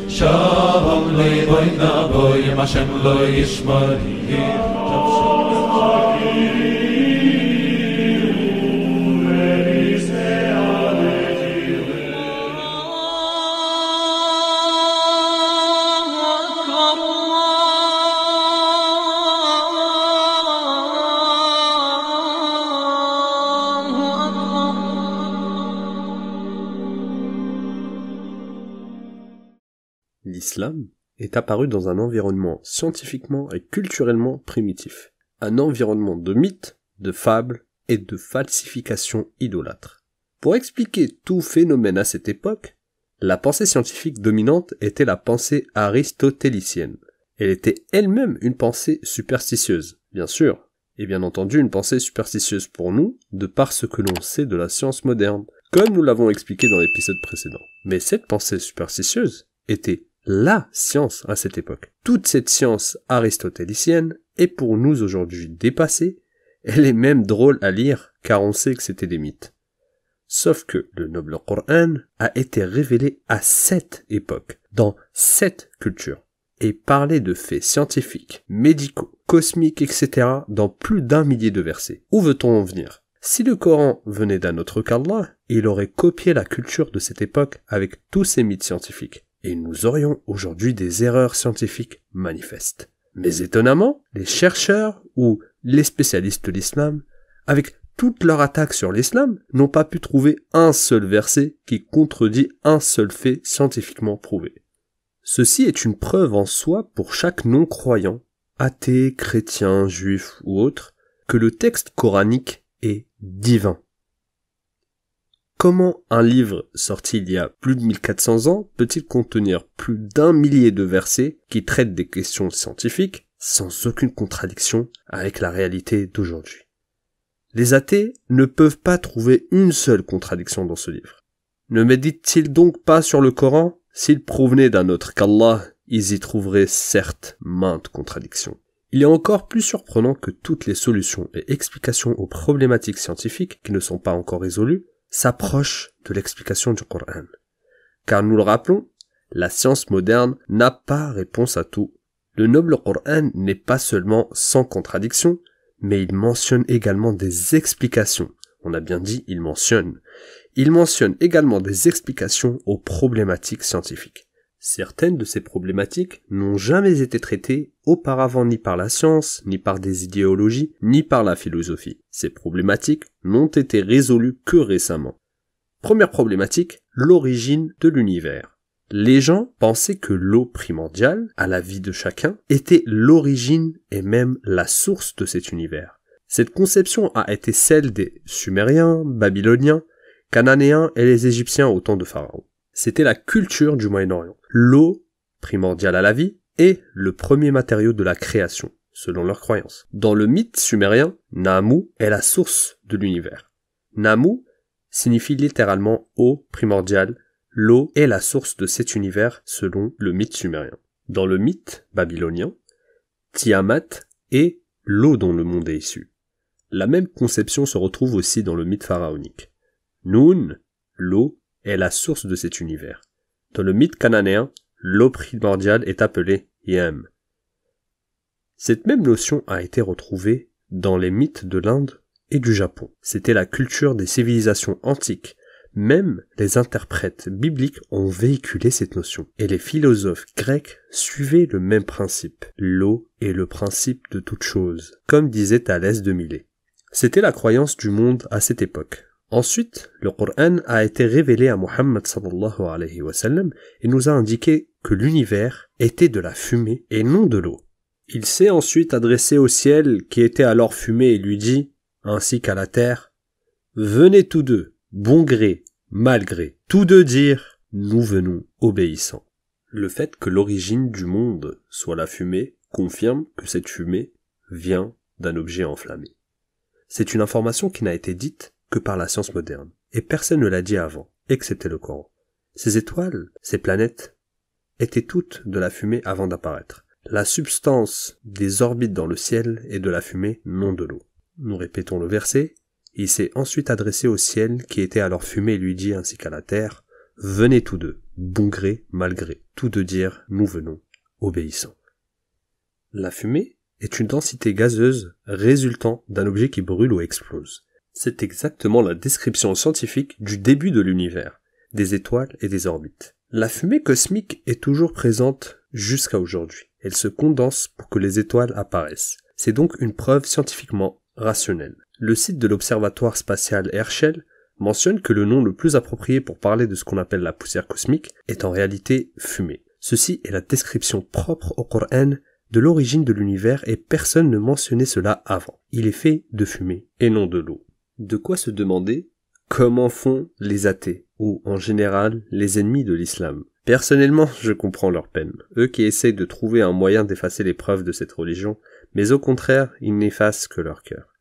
Shalom levoy navoy, Hashem lo yishmari. L'islam est apparu dans un environnement scientifiquement et culturellement primitif, un environnement de mythes, de fables et de falsifications idolâtres. Pour expliquer tout phénomène à cette époque, la pensée scientifique dominante était la pensée aristotélicienne. Elle était elle-même une pensée superstitieuse, bien sûr, et bien entendu une pensée superstitieuse pour nous, de par ce que l'on sait de la science moderne, comme nous l'avons expliqué dans l'épisode précédent. Mais cette pensée superstitieuse était la science à cette époque. Toute cette science aristotélicienne est pour nous aujourd'hui dépassée, elle est même drôle à lire car on sait que c'était des mythes. Sauf que le noble Coran a été révélé à cette époque, dans cette culture, et parlait de faits scientifiques, médicaux, cosmiques, etc. dans plus d'1 millier de versets. Où veut-on en venir? Si le Coran venait d'un autre qu'Allah, il aurait copié la culture de cette époque avec tous ces mythes scientifiques. Et nous aurions aujourd'hui des erreurs scientifiques manifestes. Mais étonnamment, les chercheurs ou les spécialistes de l'islam, avec toute leur attaque sur l'islam, n'ont pas pu trouver un seul verset qui contredit un seul fait scientifiquement prouvé. Ceci est une preuve en soi pour chaque non-croyant, athée, chrétien, juif ou autre, que le texte coranique est divin. Comment un livre sorti il y a plus de 1400 ans peut-il contenir plus d'1 millier de versets qui traitent des questions scientifiques sans aucune contradiction avec la réalité d'aujourd'hui? Les athées ne peuvent pas trouver une seule contradiction dans ce livre. Ne méditent-ils donc pas sur le Coran? S'il provenait d'un autre qu'Allah, ils y trouveraient certes maintes contradictions. Il est encore plus surprenant que toutes les solutions et explications aux problématiques scientifiques qui ne sont pas encore résolues s'approche de l'explication du Coran. Car nous le rappelons, la science moderne n'a pas réponse à tout. Le noble Coran n'est pas seulement sans contradiction, mais il mentionne également des explications. On a bien dit il mentionne. Il mentionne également des explications aux problématiques scientifiques. Certaines de ces problématiques n'ont jamais été traitées auparavant ni par la science, ni par des idéologies, ni par la philosophie. Ces problématiques n'ont été résolues que récemment. Première problématique, l'origine de l'univers. Les gens pensaient que l'eau primordiale, à la vie de chacun, était l'origine et même la source de cet univers. Cette conception a été celle des Sumériens, Babyloniens, Cananéens et les Égyptiens au temps de Pharaon. C'était la culture du Moyen-Orient. L'eau, primordiale à la vie, est le premier matériau de la création, selon leurs croyances. Dans le mythe sumérien, Namu est la source de l'univers. Namu signifie littéralement eau primordiale. L'eau est la source de cet univers selon le mythe sumérien. Dans le mythe babylonien, Tiamat est l'eau dont le monde est issu. La même conception se retrouve aussi dans le mythe pharaonique. Nun, l'eau, est la source de cet univers. Dans le mythe cananéen, l'eau primordiale est appelée Yam. Cette même notion a été retrouvée dans les mythes de l'Inde et du Japon. C'était la culture des civilisations antiques. Même les interprètes bibliques ont véhiculé cette notion. Et les philosophes grecs suivaient le même principe. L'eau est le principe de toute chose, comme disait Thalès de Milet. C'était la croyance du monde à cette époque. Ensuite, le Coran a été révélé à Muhammad sallallahu alayhi wa sallam et nous a indiqué que l'univers était de la fumée et non de l'eau. Il s'est ensuite adressé au ciel qui était alors fumé et lui dit, ainsi qu'à la terre, « Venez tous deux, bon gré, mal gré, tous deux dire, nous venons obéissants. » Le fait que l'origine du monde soit la fumée confirme que cette fumée vient d'un objet enflammé. C'est une information qui n'a été dite que par la science moderne, et personne ne l'a dit avant, excepté le Coran. Ces étoiles, ces planètes, étaient toutes de la fumée avant d'apparaître. La substance des orbites dans le ciel est de la fumée, non de l'eau. Nous répétons le verset. Il s'est ensuite adressé au ciel qui était alors fumé et lui dit ainsi qu'à la terre, venez tous deux, bon gré, mal gré, tous deux dire, nous venons, obéissants. La fumée est une densité gazeuse résultant d'un objet qui brûle ou explose. C'est exactement la description scientifique du début de l'univers, des étoiles et des orbites. La fumée cosmique est toujours présente jusqu'à aujourd'hui. Elle se condense pour que les étoiles apparaissent. C'est donc une preuve scientifiquement rationnelle. Le site de l'observatoire spatial Herschel mentionne que le nom le plus approprié pour parler de ce qu'on appelle la poussière cosmique est en réalité fumée. Ceci est la description propre au Coran de l'origine de l'univers et personne ne mentionnait cela avant. Il est fait de fumée et non de l'eau. De quoi se demander comment font les athées, ou en général les ennemis de l'islam. Personnellement, je comprends leur peine, eux qui essayent de trouver un moyen d'effacer les preuves de cette religion, mais au contraire, ils n'effacent que leur cœur.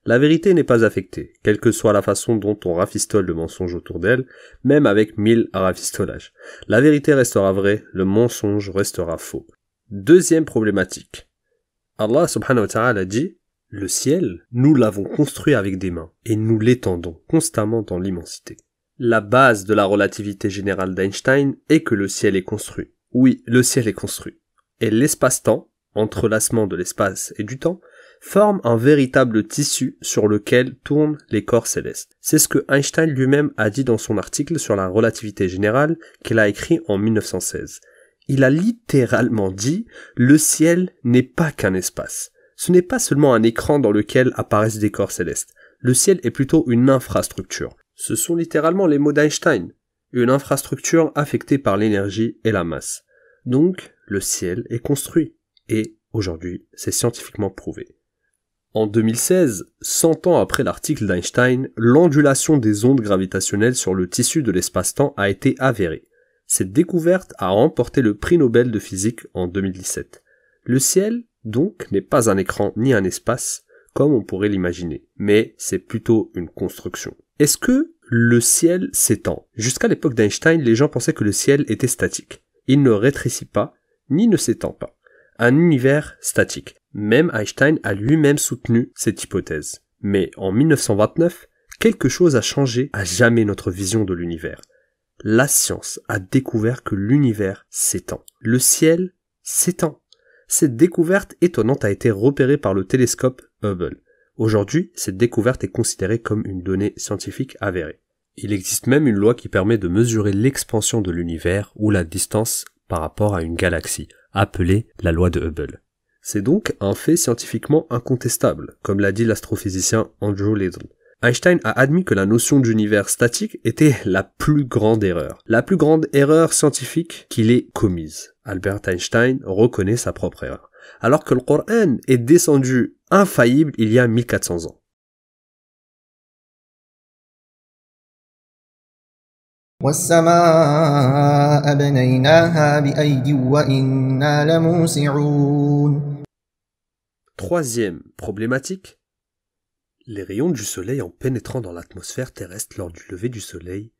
La vérité n'est pas affectée, quelle que soit la façon dont on rafistole le mensonge autour d'elle, même avec 1000 rafistolages. La vérité restera vraie, le mensonge restera faux. Deuxième problématique. Allah subhanahu wa ta'ala dit « Le ciel, nous l'avons construit avec des mains, et nous l'étendons constamment dans l'immensité. » La base de la relativité générale d'Einstein est que le ciel est construit. Oui, le ciel est construit. Et l'espace-temps, entrelacement de l'espace et du temps, forme un véritable tissu sur lequel tournent les corps célestes. C'est ce que Einstein lui-même a dit dans son article sur la relativité générale qu'il a écrit en 1916. Il a littéralement dit « Le ciel n'est pas qu'un espace. Ce n'est pas seulement un écran dans lequel apparaissent des corps célestes. Le ciel est plutôt une infrastructure. » Ce sont littéralement les mots d'Einstein. Une infrastructure affectée par l'énergie et la masse. Donc, le ciel est construit. Et, aujourd'hui, c'est scientifiquement prouvé. En 2016, 100 ans après l'article d'Einstein, l'ondulation des ondes gravitationnelles sur le tissu de l'espace-temps a été avérée. Cette découverte a remporté le prix Nobel de physique en 2017. Le ciel, donc, n'est pas un écran ni un espace, comme on pourrait l'imaginer, mais c'est plutôt une construction. Est-ce que le ciel s'étend? Jusqu'à l'époque d'Einstein, les gens pensaient que le ciel était statique. Il ne rétrécit pas, ni ne s'étend pas. Un univers statique. Même Einstein a lui-même soutenu cette hypothèse. Mais en 1929, quelque chose a changé à jamais notre vision de l'univers. La science a découvert que l'univers s'étend. Le ciel s'étend. Cette découverte étonnante a été repérée par le télescope Hubble. Aujourd'hui, cette découverte est considérée comme une donnée scientifique avérée. Il existe même une loi qui permet de mesurer l'expansion de l'univers ou la distance par rapport à une galaxie, appelée la loi de Hubble. C'est donc un fait scientifiquement incontestable, comme l'a dit l'astrophysicien Andrew Liddell. Einstein a admis que la notion d'univers statique était la plus grande erreur scientifique qu'il ait commise. Albert Einstein reconnaît sa propre erreur. Alors que le Coran est descendu infaillible il y a 1400 ans. والسماء بنيناها بأيد وإنا لموسعون. Troisième problématique. Les rayons du soleil en pénétrant dans l'atmosphère terrestre lors du lever du soleil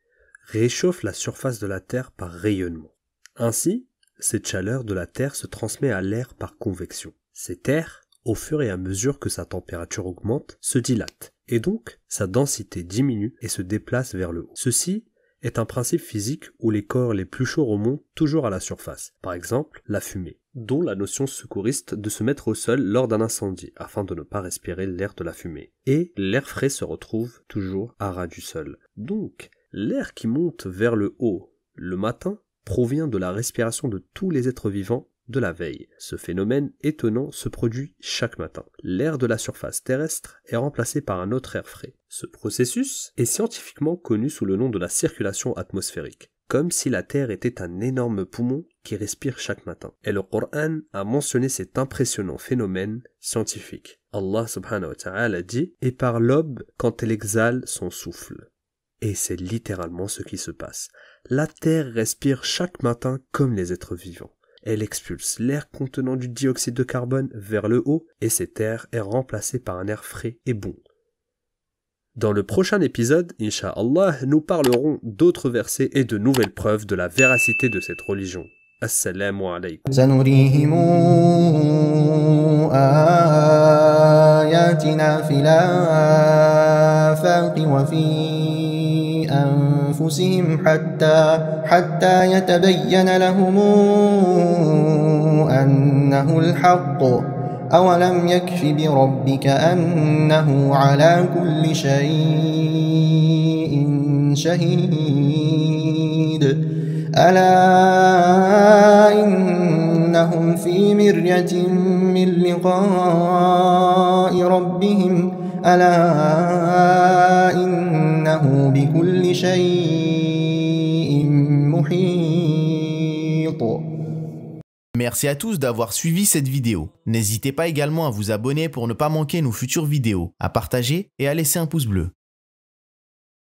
réchauffent la surface de la Terre par rayonnement. Ainsi, cette chaleur de la Terre se transmet à l'air par convection. Cet air, au fur et à mesure que sa température augmente, se dilate, et donc sa densité diminue et se déplace vers le haut. Ceci est un principe physique où les corps les plus chauds remontent toujours à la surface, par exemple la fumée, dont la notion secouriste de se mettre au sol lors d'un incendie, afin de ne pas respirer l'air de la fumée. Et l'air frais se retrouve toujours à ras du sol. Donc, l'air qui monte vers le haut le matin provient de la respiration de tous les êtres vivants de la veille. Ce phénomène étonnant se produit chaque matin. L'air de la surface terrestre est remplacé par un autre air frais. Ce processus est scientifiquement connu sous le nom de la circulation atmosphérique, comme si la Terre était un énorme poumon qui respire chaque matin. Et le Coran a mentionné cet impressionnant phénomène scientifique. Allah subhanahu wa ta'ala dit « Et par l'aube quand elle exhale son souffle ». Et c'est littéralement ce qui se passe. La Terre respire chaque matin comme les êtres vivants. Elle expulse l'air contenant du dioxyde de carbone vers le haut et cet air est remplacé par un air frais et bon. Dans le prochain épisode, Inch'Allah, nous parlerons d'autres versets et de nouvelles preuves de la véracité de cette religion. Assalamu alaikum. سنريهم آياتنا في الآفاق وفي أنفسهم حتى يتبين لهم أنه الحق أولم يكف بربك أنه على كل شيء شهيد ألا إنهم في مرية من لقاء ربهم ألا إنه بكل شيء محيط. Merci à tous d'avoir suivi cette vidéo. N'hésitez pas également à vous abonner pour ne pas manquer nos futures vidéos, à partager et à laisser un pouce bleu.